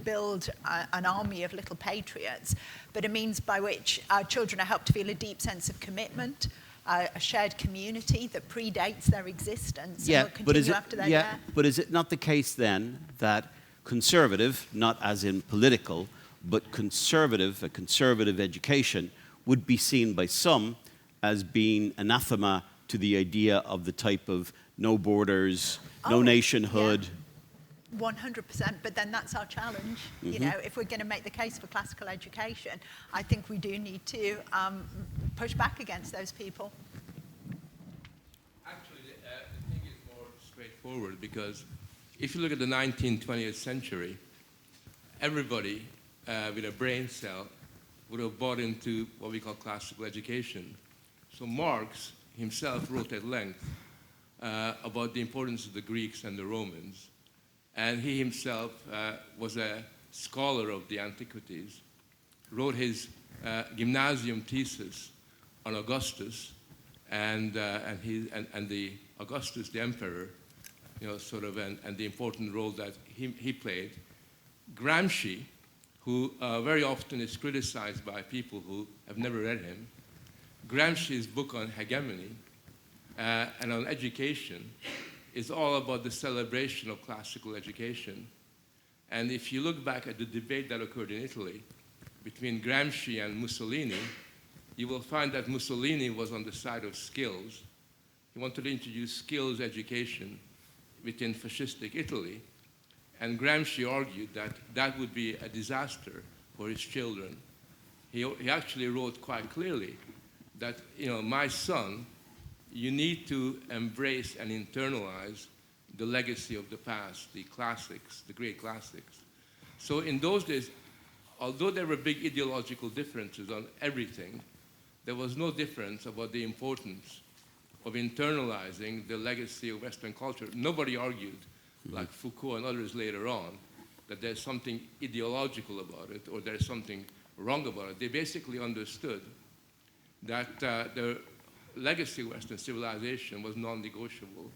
build an army of little patriots, but a means by which children are helped to feel a deep sense of commitment, a shared community that predates their existence and will continue after they're there. But is it not the case then that conservative, not as in political, but conservative, a conservative education would be seen by some as being anathema to the idea of the type of no borders, no nationhood. Yeah. 100%, but then that's our challenge. You know, if we're going to make the case for classical education, I think we do need to push back against those people. Actually, the thing is more straightforward, because if you look at the 19th, 20th century, everybody with a brain cell would have bought into what we call classical education. So Marx himself wrote at length about the importance of the Greeks and the Romans. And he himself was a scholar of the antiquities, wrote his gymnasium thesis on Augustus and the Augustus, the emperor, you know, sort of, and the important role that he played. Gramsci, who very often is criticized by people who have never read him, Gramsci's book on hegemony and on education is all about the celebration of classical education. And if you look back at the debate that occurred in Italy between Gramsci and Mussolini, you will find that Mussolini was on the side of skills. He wanted to introduce skills education within fascistic Italy. And Gramsci argued that that would be a disaster for his children. He actually wrote quite clearly that, you know, my son, you need to embrace and internalize the legacy of the past, the classics, the great classics. So in those days, although there were big ideological differences on everything, there was no difference about the importance of internalizing the legacy of Western culture. Nobody argued, like Foucault and others later on, that there's something ideological about it or there's something wrong about it. They basically understood that the legacy of Western civilization was non-negotiable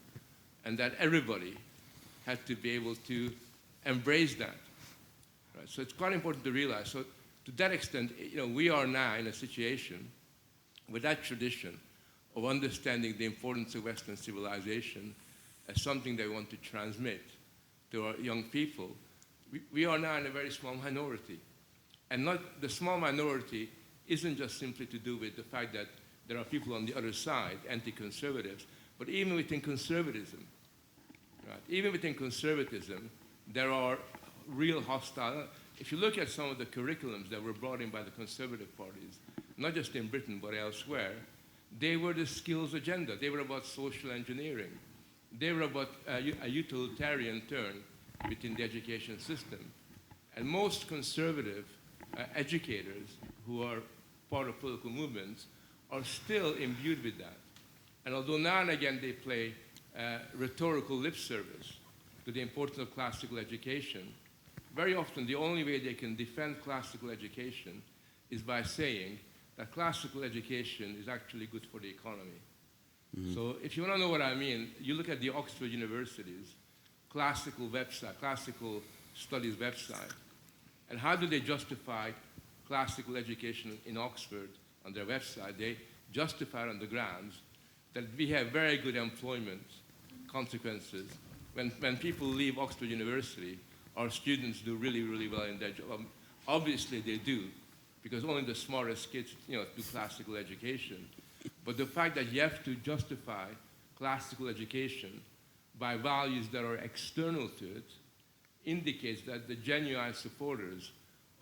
and that everybody had to be able to embrace that. Right? So it's quite important to realize. So to that extent, you know, we are now in a situation with that tradition of understanding the importance of Western civilization as something they want to transmit to our young people. We are now in a very small minority. And not the small minority isn't just simply to do with the fact that there are people on the other side, anti-conservatives, but even within conservatism, right? Even within conservatism, there are real hostile. If you look at some of the curriculums that were brought in by the conservative parties, not just in Britain but elsewhere, they were the skills agenda. They were about social engineering. They were about a utilitarian turn within the education system. And most conservative educators who are part of political movements are still imbued with that. And although now and again they play rhetorical lip service to the importance of classical education, very often the only way they can defend classical education is by saying that classical education is actually good for the economy. Mm-hmm. So if you want to know what I mean, you look at the Oxford University's classical website, classical studies website, and how do they justify classical education in Oxford on their website? They justify it on the grounds that we have very good employment consequences. When people leave Oxford University, our students do really, really well in their job. Obviously they do, because only the smartest kids, you know, do classical education. But the fact that you have to justify classical education by values that are external to it indicates that the genuine supporters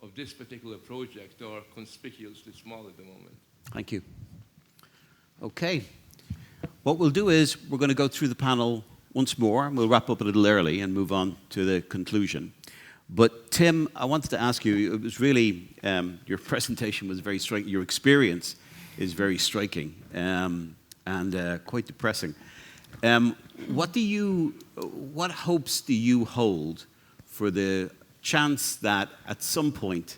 of this particular project are conspicuously small at the moment. Thank you. Okay. What we'll do is we're going to go through the panel once more, and we'll wrap up a little early and move on to the conclusion. But Tim, I wanted to ask you, it was really, your presentation was very striking, your experience is very striking and quite depressing. What hopes do you hold for the chance that at some point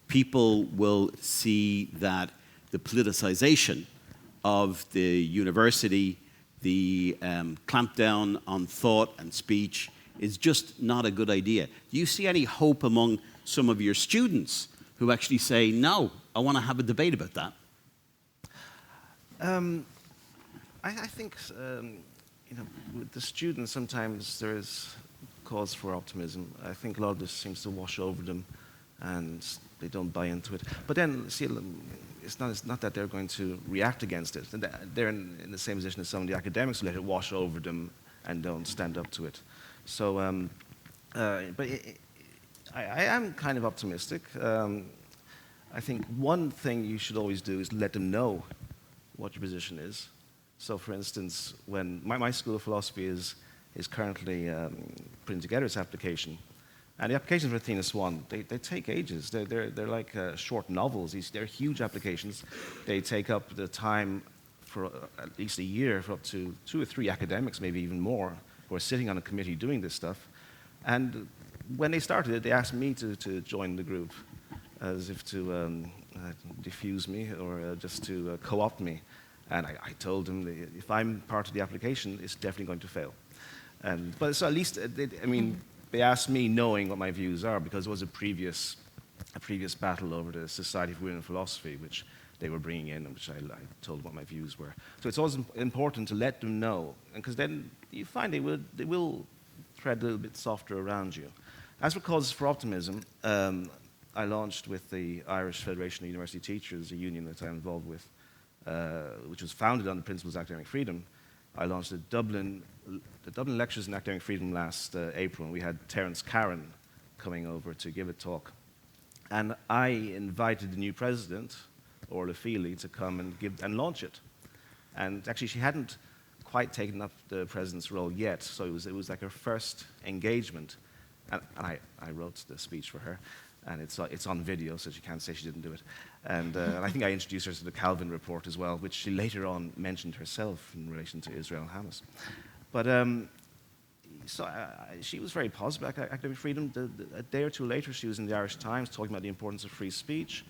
people will see that the politicization of the university, the clampdown on thought and speech is just not a good idea? Do you see any hope among some of your students who actually say, no, I want to have a debate about that? I think, you know, with the students sometimes there is cause for optimism. I think a lot of this seems to wash over them, and they don't buy into it. But then, see, it's not that they're going to react against it. They're in the same position as some of the academics who let it wash over them and don't stand up to it. So, I am kind of optimistic. I think one thing you should always do is let them know what your position is. So, for instance, when my School of Philosophy is currently putting together its application, and the applications for Athena Swan, they take ages. They're like short novels. They're huge applications. They take up the time for at least a year for up to 2 or 3 academics, maybe even more, who are sitting on a committee doing this stuff. And when they started it, they asked me to join the group, as if to diffuse me or just to co-opt me. And I told them that if I'm part of the application, it's definitely going to fail. But so at least, they asked me knowing what my views are, because it was a previous battle over the Society for Women in Philosophy, which they were bringing in, and which I told what my views were. So it's always important to let them know, because then you find they will tread a little bit softer around you. As for causes for optimism, I launched with the Irish Federation of University Teachers, a union that I'm involved with, which was founded on the principles of academic freedom. I launched the Dublin Lectures in Academic Freedom last April, and we had Terence Caron coming over to give a talk. And I invited the new president, Orla Feely, to come and launch it. And actually, she hadn't quite taken up the president's role yet, so it was like her first engagement. And I wrote the speech for her, and it's on video, so she can't say she didn't do it. And I think I introduced her to the Calvin Report as well, which she later on mentioned herself in relation to Israel and Hamas. But she was very positive about academic freedom. A day or two later, she was in the Irish Times talking about the importance of free speech.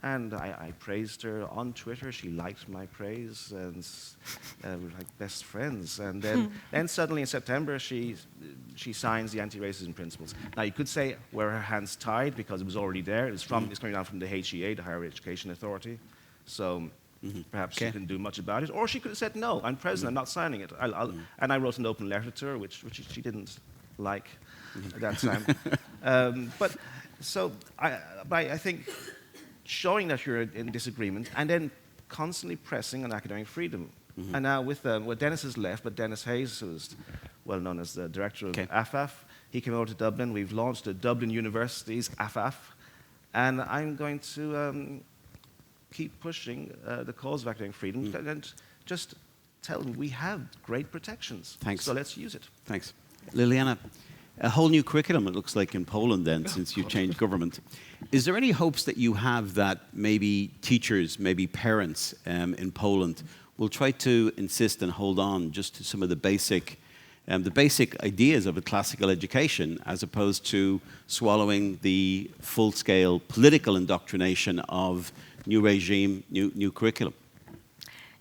And I praised her on Twitter. She liked my praise, and we were like best friends. And then suddenly in September, she signs the anti-racism principles. Now you could say were her hands tied because it was already there. It's coming down from the HEA, the Higher Education Authority. So perhaps she couldn't do much about it, or she could have said no. I'm president. I'm not signing it. And I wrote an open letter to her, which she didn't like at that time. But I think showing that you're in disagreement, and then constantly pressing on academic freedom. And now with Dennis has left, but Dennis Hayes, who is well known as the director of AFAF, he came over to Dublin. We've launched the Dublin University's AFAF, and I'm going to keep pushing the cause of academic freedom and just tell them we have great protections. Thanks. So let's use it. Thanks. Liliana, a whole new curriculum, it looks like, in Poland then, since you changed government. Is there any hopes that you have that maybe teachers, maybe parents in Poland will try to insist and hold on just to some of the basic ideas of a classical education, as opposed to swallowing the full-scale political indoctrination of new regime, new curriculum?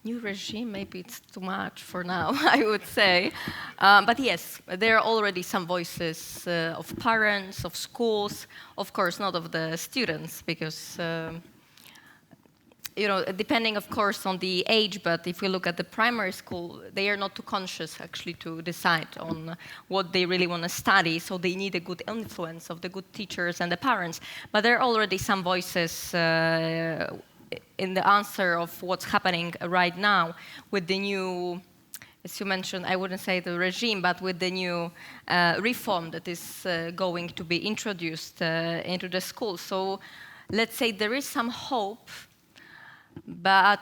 New regime, maybe it's too much for now, I would say. But yes, there are already some voices of parents, of schools, of course not of the students, because, depending of course on the age, but if we look at the primary school, they are not too conscious actually to decide on what they really want to study, so they need a good influence of the good teachers and the parents. But there are already some voices in the answer of what's happening right now with the new, as you mentioned, I wouldn't say the regime, but with the new reform that is going to be introduced into the school. So let's say there is some hope, but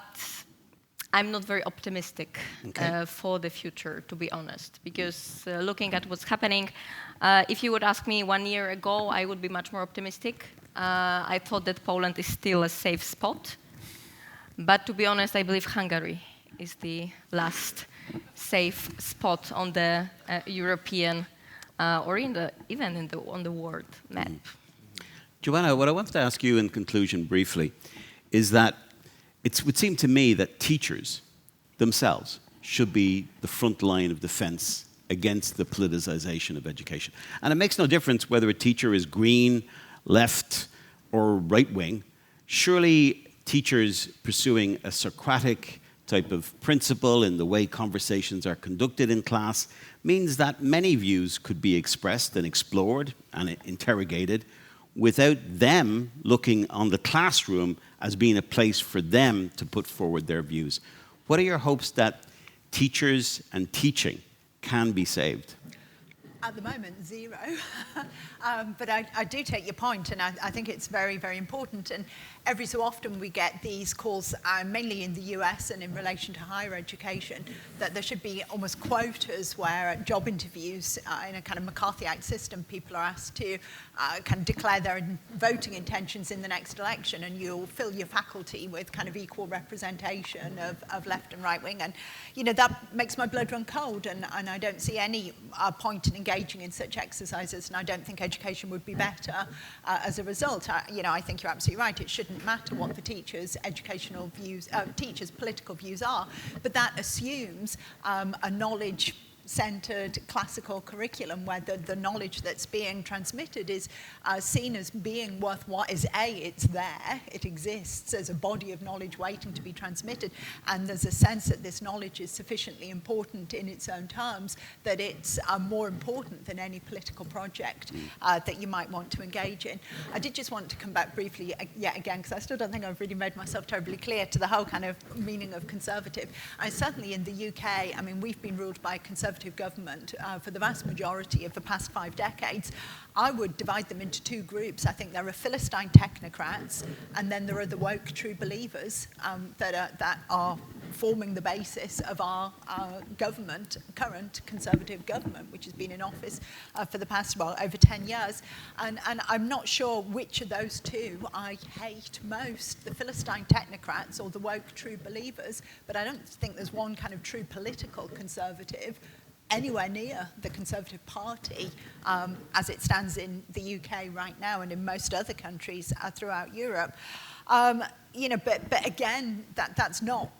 I'm not very optimistic for the future, to be honest, because looking at what's happening, if you would ask me 1 year ago, I would be much more optimistic. I thought that Poland is still a safe spot. But to be honest, I believe Hungary is the last safe spot on the European or on the world map. Joanna, what I wanted to ask you in conclusion briefly is that it would seem to me that teachers themselves should be the front line of defense against the politicization of education. And it makes no difference whether a teacher is green, left, or right-wing. Surely teachers pursuing a Socratic type of principle in the way conversations are conducted in class means that many views could be expressed and explored and interrogated without them looking on the classroom as being a place for them to put forward their views. What are your hopes that teachers and teaching can be saved? At the moment, zero. But I do take your point, and I think it's very, very important. And every so often we get these calls, mainly in the US and in relation to higher education, that there should be almost quotas where at job interviews in a kind of McCarthyite system, people are asked to kind of declare their voting intentions in the next election, and you'll fill your faculty with kind of equal representation of left and right wing. And, you know, that makes my blood run cold, and I don't see any point in engaging in such exercises, and I don't think education would be better as a result. I think you're absolutely right. It shouldn't matter what the teachers' educational views, teachers' political views are, but that assumes a knowledge-centered classical curriculum where the knowledge that's being transmitted is seen as being worthwhile. It's there, it exists as a body of knowledge waiting to be transmitted, and there's a sense that this knowledge is sufficiently important in its own terms that it's more important than any political project that you might want to engage in. I did just want to come back briefly yet again, because I still don't think I've really made myself terribly clear to the whole kind of meaning of conservative. And certainly in the UK, I mean, we've been ruled by a conservative government for the vast majority of the past 5 decades. I would divide them into 2 groups. I think there are Philistine technocrats, and then there are the woke true believers that are forming the basis of our government, current conservative government, which has been in office for the past, over 10 years. And I'm not sure which of those 2 I hate most, the Philistine technocrats or the woke true believers, but I don't think there's one kind of true political conservative anywhere near the Conservative Party as it stands in the UK right now and in most other countries throughout Europe. But again, that's not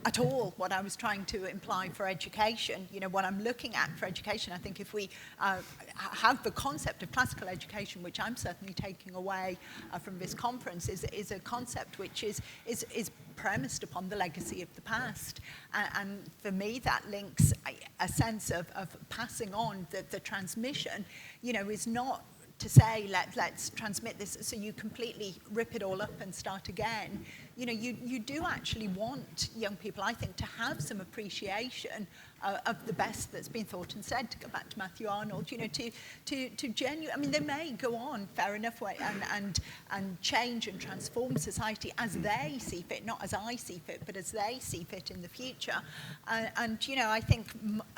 at all what I was trying to imply for education. You know, what I'm looking at for education, I think if we have the concept of classical education, which I'm certainly taking away from this conference, is a concept which is premised upon the legacy of the past. And for me, that links a sense of passing on the transmission, is not to say, let's transmit this so you completely rip it all up and start again. You do actually want young people, I think, to have some appreciation of the best that's been thought and said, to go back to Matthew Arnold, to genuine, I mean, they may go on, fair enough, and change and transform society as they see fit, not as I see fit, but as they see fit in the future. I think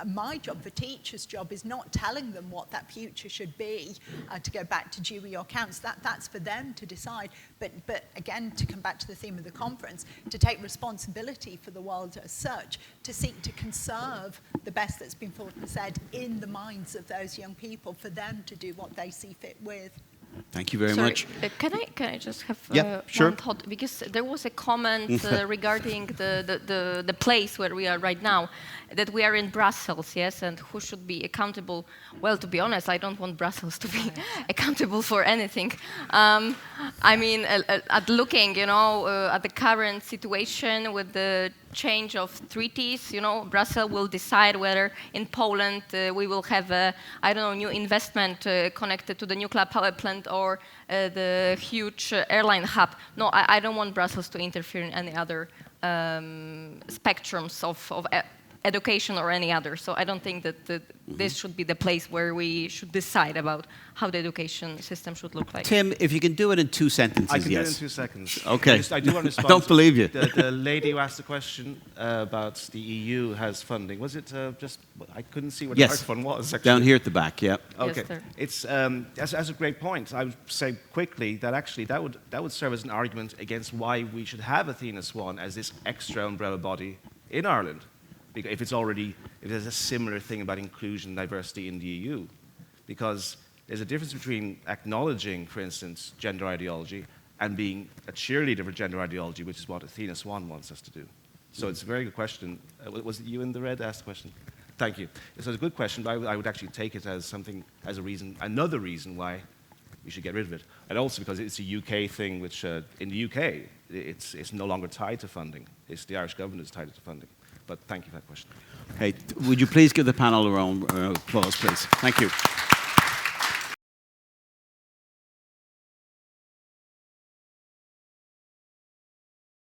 my job, the teacher's job, is not telling them what that future should be, to go back to Dewey or Counts. That's for them to decide. But again, to come back to the theme of the conference, to take responsibility for the world as such, to seek to conserve the best that's been thought and said in the minds of those young people, for them to do what they see fit with. Thank you very much. Can I just have sure. one thought? Because there was a comment regarding the place where we are right now, that we are in Brussels, yes, and who should be accountable? Well, to be honest, I don't want Brussels to be accountable for anything. I mean, at looking, at the current situation with the change of treaties, Brussels will decide whether in Poland we will have new investment connected to the nuclear power plant or the huge airline hub. No, I don't want Brussels to interfere in any other spectrums of education or any other. So I don't think that this should be the place where we should decide about how the education system should look like. Tim, if you can do it in 2 sentences, I can do it yes. in 2 seconds. Okay. I do want to respond. I don't believe you. The lady who asked the question about the EU has funding. Was it I couldn't see what the microphone was, actually. Down here at the back, yeah. Okay. Yes, It's that's a great point. I would say quickly that actually that would serve as an argument against why we should have Athena Swan as this extra umbrella body in Ireland. If there's a similar thing about inclusion and diversity in the EU, because there's a difference between acknowledging, for instance, gender ideology and being a cheerleader for gender ideology, which is what Athena Swan wants us to do. So it's a very good question. Was it you in the red that asked the question? Thank you. So it's a good question, but I would actually take it as something, as a reason, another reason why we should get rid of it. And also because it's a UK thing, which in the UK, it's no longer tied to funding. It's the Irish government is tied to funding. But thank you for that question. Hey, would you please give the panel a round of applause, please? Thank you.